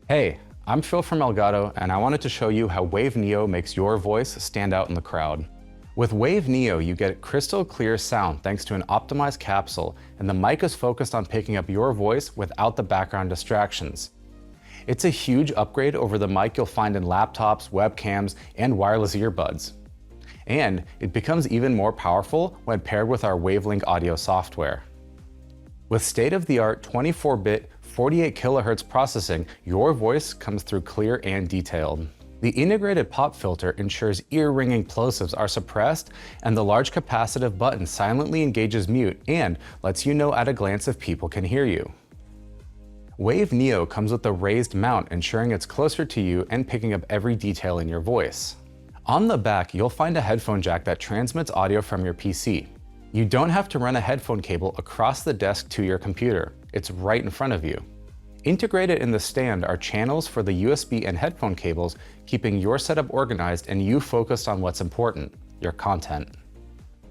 Hey, I'm Phil from Elgato, and I wanted to show you how Wave Neo makes your voice stand out in the crowd. With Wave Neo, you get crystal clear sound thanks to an optimized capsule, and the mic is focused on picking up your voice without the background distractions. It's a huge upgrade over the mic you'll find in laptops, webcams, and wireless earbuds. And it becomes even more powerful when paired with our Wavelink audio software. With state-of-the-art 24-bit 48 kHz processing, your voice comes through clear and detailed. The integrated pop filter ensures ear-ringing plosives are suppressed, and the large capacitive button silently engages mute and lets you know at a glance if people can hear you. Wave Neo comes with a raised mount, ensuring it's closer to you and picking up every detail in your voice. On the back, you'll find a headphone jack that transmits audio from your PC. You don't have to run a headphone cable across the desk to your computer. It's right in front of you. Integrated in the stand are channels for the USB and headphone cables, keeping your setup organized and you focused on what's important, your content.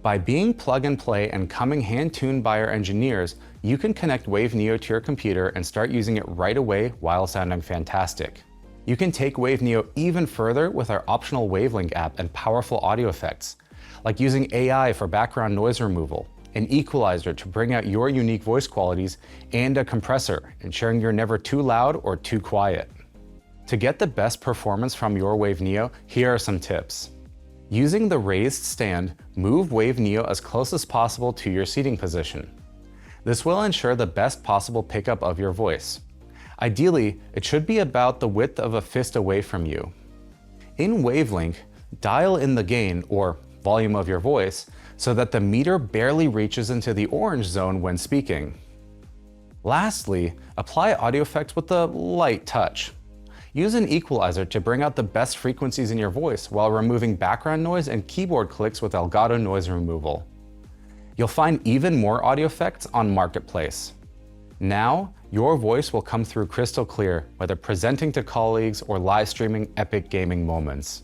By being plug and play and coming hand-tuned by our engineers, you can connect Wave Neo to your computer and start using it right away while sounding fantastic. You can take Wave Neo even further with our optional Wavelink app and powerful audio effects, like using AI for background noise removal, an equalizer to bring out your unique voice qualities, and a compressor, ensuring you're never too loud or too quiet. To get the best performance from your Wave Neo, here are some tips. Using the raised stand, move Wave Neo as close as possible to your seating position. This will ensure the best possible pickup of your voice. Ideally, it should be about the width of a fist away from you. In Wavelink, dial in the gain, or volume of your voice, so that the meter barely reaches into the orange zone when speaking. Lastly, apply audio effects with a light touch. Use an equalizer to bring out the best frequencies in your voice while removing background noise and keyboard clicks with Elgato noise removal. You'll find even more audio effects on Marketplace. Now, your voice will come through crystal clear, whether presenting to colleagues or live streaming epic gaming moments.